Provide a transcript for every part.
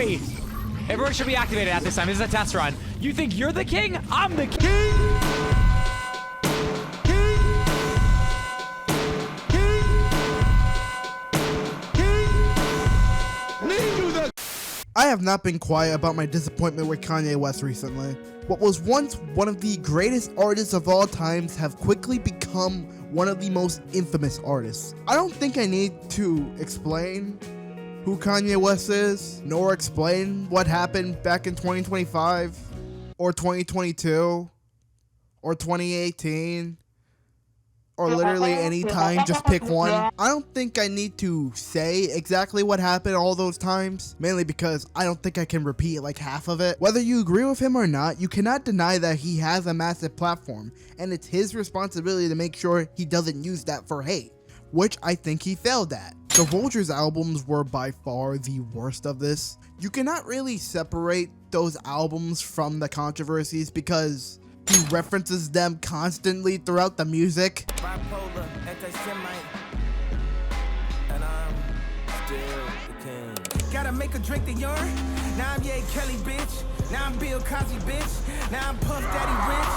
Joey! Everyone should be activated at this time. This is a test run. You think you're the king? I'm the king! I have not been quiet about my disappointment with Kanye West recently. What was once one of the greatest artists of all times have quickly become one of the most infamous artists. I don't think I need to explain who Kanye West is, nor explain what happened back in 2025, or 2022, or 2018, or literally any time, just pick one. I don't think I need to say exactly what happened all those times, mainly because I don't think I can repeat like half of it. Whether you agree with him or not, you cannot deny that he has a massive platform, and it's his responsibility to make sure he doesn't use that for hate, which I think he failed at. The Vultures albums were by far the worst of this. You cannot really separate those albums from the controversies because he references them constantly throughout the music. Bipolar, anti-Semite, and I'm still the king. Gotta make a drink the yarn. Now I'm Ye Kelly, bitch. Now I'm Bill Cosby, bitch. Now I'm Puff Daddy Rich.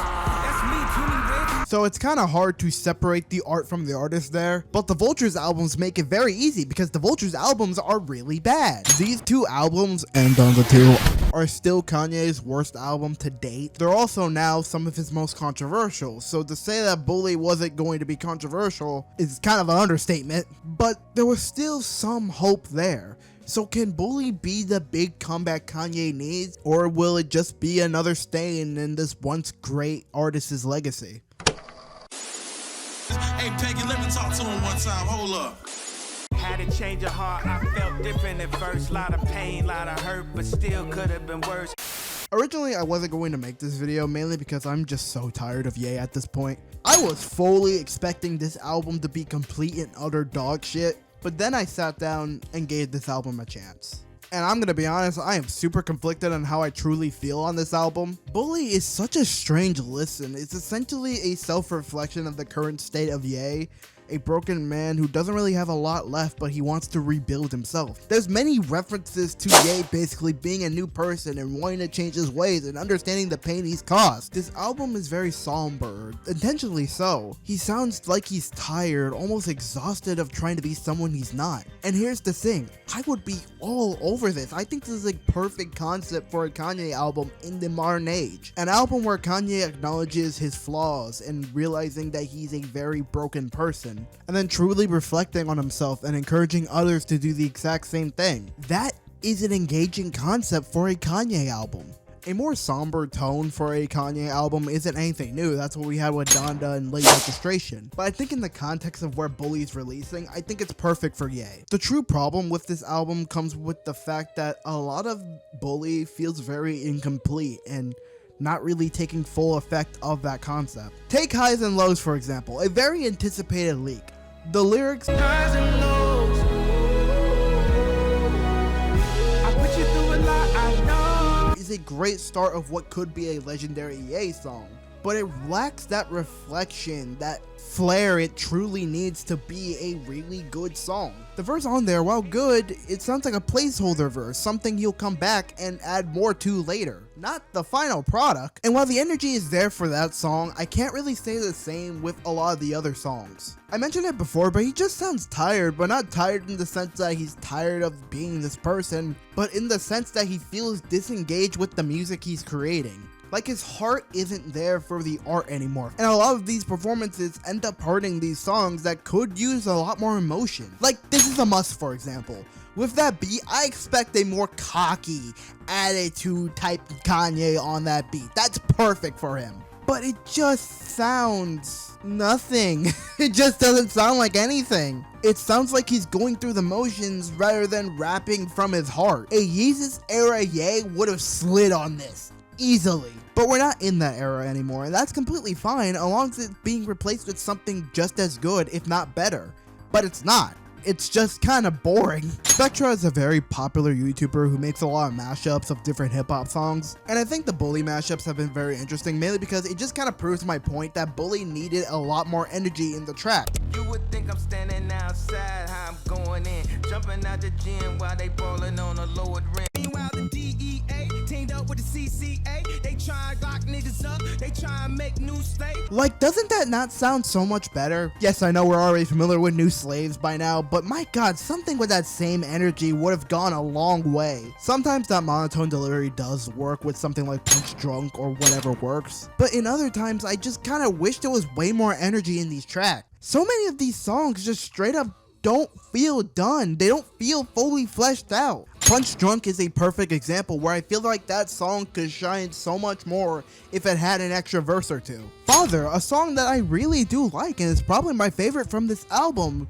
That's me, Jimmy Rich. So it's kind of hard to separate the art from the artist there, but the Vultures albums make it very easy because the Vultures albums are really bad. These two albums, and Donda 2, are still Kanye's worst album to date. They're also now some of his most controversial, so to say that Bully wasn't going to be controversial is kind of an understatement, but there was still some hope there. So can Bully be the big comeback Kanye needs, or will it just be another stain in this once great artist's legacy? Hey Peggy, let me talk to him one time, hold up. Had to change of heart, I felt different at first. Lot of pain, lot of hurt, but still could have been worse. Originally, I wasn't going to make this video, mainly because I'm just so tired of Ye at this point. I was fully expecting this album to be complete and utter dog shit, but then I sat down and gave this album a chance. And I'm gonna be honest, I am super conflicted on how I truly feel on this album. Bully is such a strange listen. It's essentially a self-reflection of the current state of Ye, a broken man who doesn't really have a lot left, but he wants to rebuild himself. There's many references to Ye basically being a new person and wanting to change his ways and understanding the pain he's caused. This album is very somber, intentionally so. He sounds like he's tired, almost exhausted of trying to be someone he's not. And here's the thing, I would be all over this. I think this is a perfect concept for a Kanye album in the modern age. An album where Kanye acknowledges his flaws and realizing that he's a very broken person, and then truly reflecting on himself and encouraging others to do the exact same thing. That is an engaging concept for a Kanye album. A more somber tone for a Kanye album isn't anything new. That's what we had with Donda and Late Registration. But I think in the context of where Bully's releasing, I think it's perfect for Ye. The true problem with this album comes with the fact that a lot of Bully feels very incomplete and not really taking full effect of that concept. Take Highs and Lows for example, a very anticipated leak. The lyrics Highs and lows. I put you through a lot, I know. is a great start of what could be a legendary Ye song, but it lacks that reflection, that flair it truly needs to be a really good song. The verse on there, while good, it sounds like a placeholder verse, something he'll come back and add more to later, not the final product. And while the energy is there for that song, I can't really say the same with a lot of the other songs. I mentioned it before, but he just sounds tired, but not tired in the sense that he's tired of being this person, but in the sense that he feels disengaged with the music he's creating. Like his heart isn't there for the art anymore. And a lot of these performances end up hurting these songs that could use a lot more emotion. Like This Is a Must, for example. With that beat, I expect a more cocky, attitude type Kanye on that beat. That's perfect for him. But it just sounds nothing. It just doesn't sound like anything. It sounds like he's going through the motions rather than rapping from his heart. A Yeezus era Ye would have slid on this easily. But we're not in that era anymore, and that's completely fine as long as it's being replaced with something just as good, if not better. But it's not. It's just kind of boring. Spectra is a very popular YouTuber who makes a lot of mashups of different hip-hop songs, and I think the Bully mashups have been very interesting, mainly because it just kind of proves my point that Bully needed a lot more energy in the track. You would think I'm standing outside, how I'm going in, jumping out the gym while they ballin' on a lowered rim. Meanwhile, the with the CCA. They try and lock niggas up. They try and make new slaves. Like, doesn't that not sound so much better? Yes, I know we're already familiar with New Slaves by now, but my god, something with that same energy would have gone a long way. Sometimes that monotone delivery does work with something like Punch Drunk or whatever works, but in other times I just kind of wish there was way more energy in these tracks. So many of these songs just straight up don't feel done. They don't feel fully fleshed out. Punch Drunk is a perfect example where I feel like that song could shine so much more if it had an extra verse or two. Father, a song that I really do like and is probably my favorite from this album,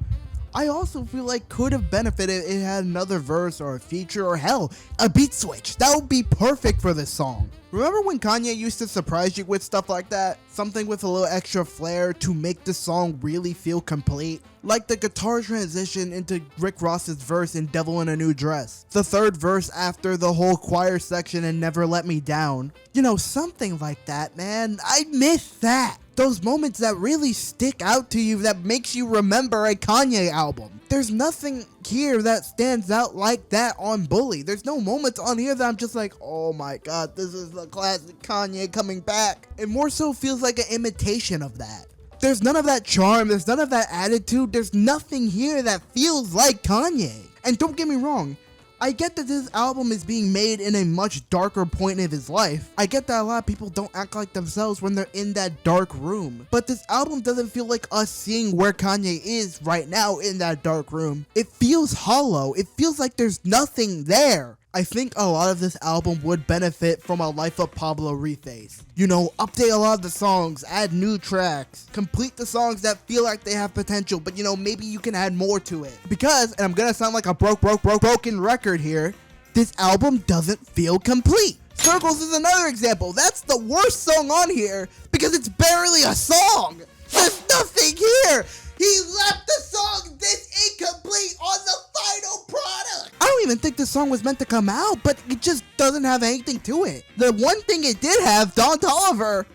I also feel like could have benefited if it had another verse or a feature or hell, a beat switch. That would be perfect for this song. Remember when Kanye used to surprise you with stuff like that? Something with a little extra flair to make the song really feel complete? Like the guitar transition into Rick Ross's verse in Devil in a New Dress. The third verse after the whole choir section in Never Let Me Down. You know, something like that, man. I miss that. Those moments that really stick out to you that makes you remember a Kanye album. There's nothing here that stands out like that on Bully. There's no moments on here that I'm just like, oh my god, this is the classic Kanye coming back. It more so feels like an imitation of that. There's none of that charm, there's none of that attitude, there's nothing here that feels like Kanye. And don't get me wrong, I get that this album is being made in a much darker point of his life. I get that a lot of people don't act like themselves when they're in that dark room. But this album doesn't feel like us seeing where Kanye is right now in that dark room. It feels hollow. It feels like there's nothing there. I think a lot of this album would benefit from a Life of Pablo reface. You know, update a lot of the songs, add new tracks, complete the songs that feel like they have potential, but you know, maybe you can add more to it. Because, and I'm gonna sound like a broken record here, this album doesn't feel complete. Circles is another example. That's the worst song on here because it's barely a song. There's nothing here. He left the song this incomplete on the final product. I don't even think the song was meant to come out, but it just doesn't have anything to it. The one thing it did have, Toliver,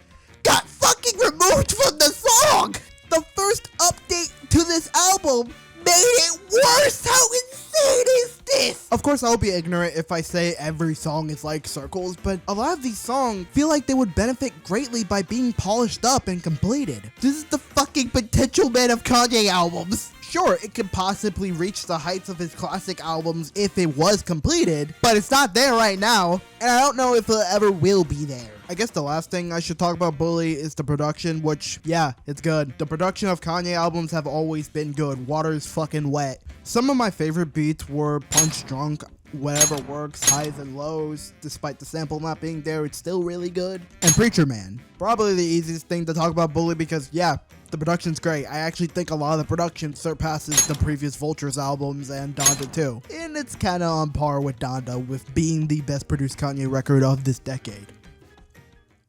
got fucking removed from the song. The first update to this album made it worse. How insane is this? Of course, I'll be ignorant if I say every song is like Circles, but a lot of these songs feel like they would benefit greatly by being polished up and completed. This is the fucking potential man of Kanye albums. Sure, it could possibly reach the heights of his classic albums if it was completed, but it's not there right now, and I don't know if it ever will be there. I guess the last thing I should talk about Bully is the production, which, yeah, it's good. The production of Kanye albums have always been good. Water's fucking wet. Some of my favorite beats were Punch Drunk, Whatever Works, Highs and Lows. Despite the sample not being there, it's still really good. And Preacher Man. Probably the easiest thing to talk about Bully because, yeah, the production's great. I actually think a lot of the production surpasses the previous Vultures albums and Donda too. And it's kinda on par with Donda with being the best produced Kanye record of this decade.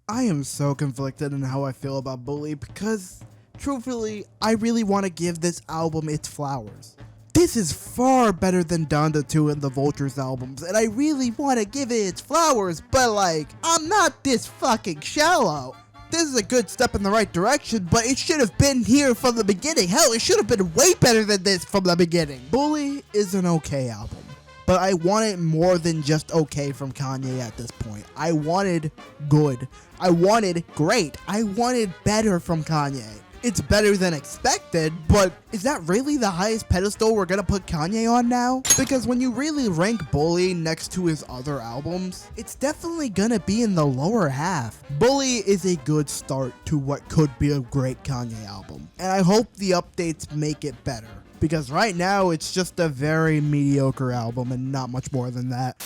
I am so conflicted in how I feel about Bully because, truthfully, I really want to give this album its flowers. This is far better than Donda 2 and the Vultures albums, and I really want to give it its flowers, but like, I'm not this fucking shallow. This is a good step in the right direction, but it should have been here from the beginning. Hell, it should have been way better than this from the beginning. Bully is an okay album, but I wanted more than just okay from Kanye at this point. I wanted good. I wanted great. I wanted better from Kanye. It's better than expected, but is that really the highest pedestal we're gonna put Kanye on now? Because when you really rank Bully next to his other albums, it's definitely gonna be in the lower half. Bully is a good start to what could be a great Kanye album, and I hope the updates make it better. Because right now, it's just a very mediocre album and not much more than that.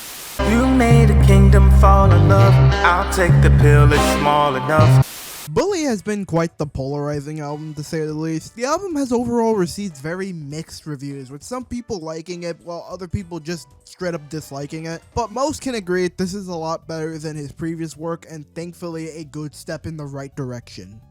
You made a kingdom fall in love. I'll take the pill, it's small enough. Bully has been quite the polarizing album, to say the least. The album has overall received very mixed reviews, with some people liking it while other people just straight up disliking it. But most can agree this is a lot better than his previous work and thankfully a good step in the right direction.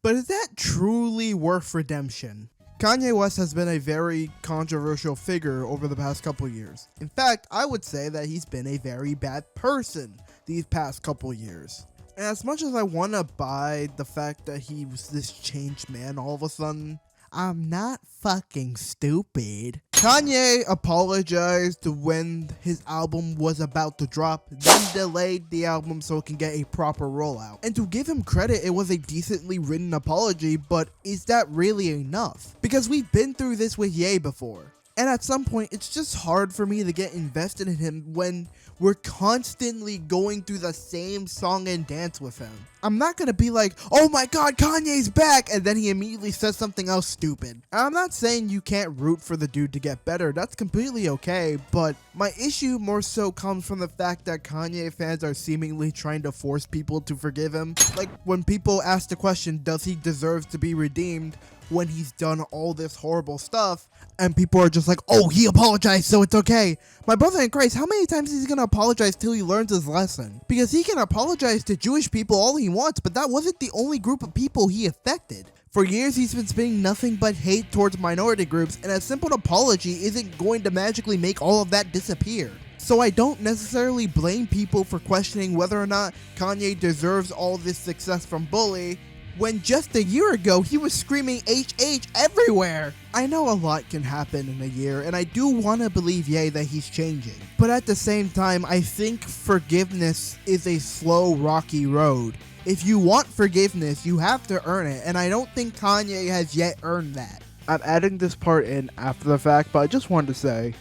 But is that truly worth redemption? Kanye West has been a very controversial figure over the past couple years. In fact, I would say that he's been a very bad person these past couple years. And as much as I want to buy the fact that he was this changed man all of a sudden, I'm not fucking stupid. Kanye apologized when his album was about to drop, then delayed the album so it can get a proper rollout. And to give him credit, it was a decently written apology, but is that really enough? Because we've been through this with Ye before. And at some point, it's just hard for me to get invested in him when we're constantly going through the same song and dance with him. I'm not gonna be like, oh my god, Kanye's back, and then he immediately says something else stupid. And I'm not saying you can't root for the dude to get better, that's completely okay, but my issue more so comes from the fact that Kanye fans are seemingly trying to force people to forgive him. Like when people ask the question, does he deserve to be redeemed when he's done all this horrible stuff, and people are just like, oh, he apologized, so it's okay. My brother in Christ, how many times is he gonna apologize till he learns his lesson? Because he can apologize to Jewish people all he wants, but that wasn't the only group of people he affected. For years, he's been spitting nothing but hate towards minority groups, and a simple apology isn't going to magically make all of that disappear. So I don't necessarily blame people for questioning whether or not Kanye deserves all this success from Bully, when just a year ago he was screaming HH everywhere. I know a lot can happen in a year, and I do want to believe Ye that he's changing. But at the same time, I think forgiveness is a slow, rocky road. If you want forgiveness, you have to earn it, and I don't think Kanye has yet earned that. I'm adding this part in after the fact, but I just wanted to say,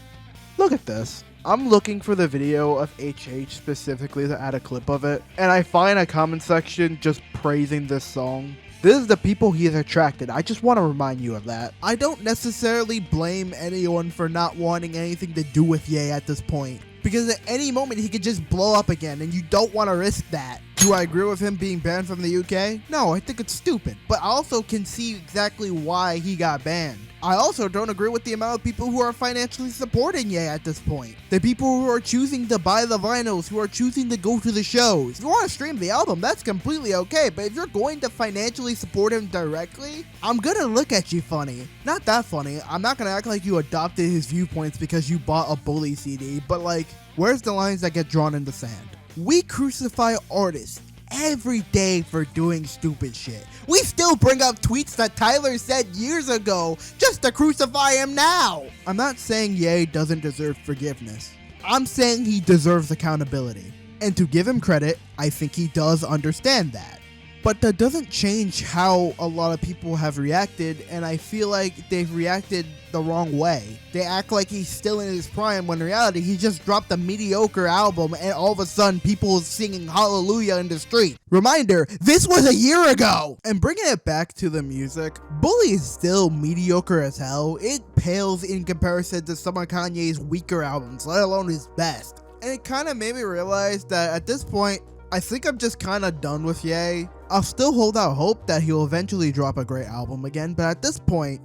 look at this. I'm looking for the video of HH specifically to add a clip of it, and I find a comment section just praising this song. This is the people he has attracted. I just want to remind you of that. I don't necessarily blame anyone for not wanting anything to do with Ye at this point, because at any moment he could just blow up again, and you don't want to risk that. Do I agree with him being banned from the UK? No, I think it's stupid, but I also can see exactly why he got banned. I also don't agree with the amount of people who are financially supporting Ye at this point. The people who are choosing to buy the vinyls, who are choosing to go to the shows. If you want to stream the album, that's completely okay, but if you're going to financially support him directly, I'm gonna look at you funny. Not that funny, I'm not gonna act like you adopted his viewpoints because you bought a Bully CD, but like, where's the lines that get drawn in the sand? We crucify artists every day for doing stupid shit. We still bring up tweets that Tyler said years ago just to crucify him now. I'm not saying Ye doesn't deserve forgiveness. I'm saying he deserves accountability. And to give him credit, I think he does understand that. But that doesn't change how a lot of people have reacted, and I feel like they've reacted the wrong way. They act like he's still in his prime when in reality he just dropped a mediocre album and all of a sudden people singing hallelujah in the street. Reminder, this was a year ago! And bringing it back to the music, Bully is still mediocre as hell. It pales in comparison to some of Kanye's weaker albums, let alone his best. And it kind of made me realize that at this point, I think I'm just kind of done with Ye. I'll still hold out hope that he'll eventually drop a great album again, but at this point,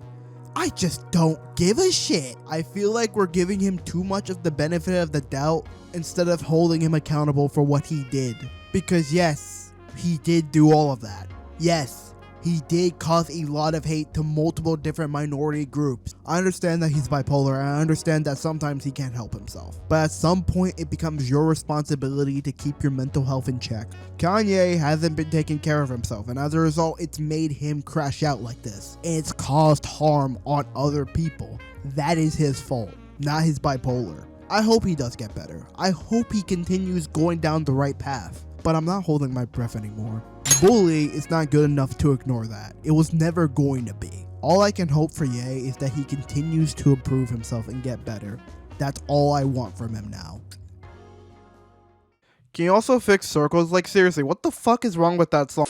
I just don't give a shit. I feel like we're giving him too much of the benefit of the doubt instead of holding him accountable for what he did. Because yes, he did do all of that. Yes, he did cause a lot of hate to multiple different minority groups. I understand that he's bipolar, and I understand that sometimes he can't help himself. But at some point, it becomes your responsibility to keep your mental health in check. Kanye hasn't been taking care of himself, and as a result, it's made him crash out like this. And it's caused harm on other people. That is his fault, not his bipolar. I hope he does get better. I hope he continues going down the right path. But I'm not holding my breath anymore. Bully is not good enough to ignore that. It was never going to be. All I can hope for Ye is that he continues to improve himself and get better. That's all I want from him now. Can you also fix circles? Like seriously, what the fuck is wrong with that song?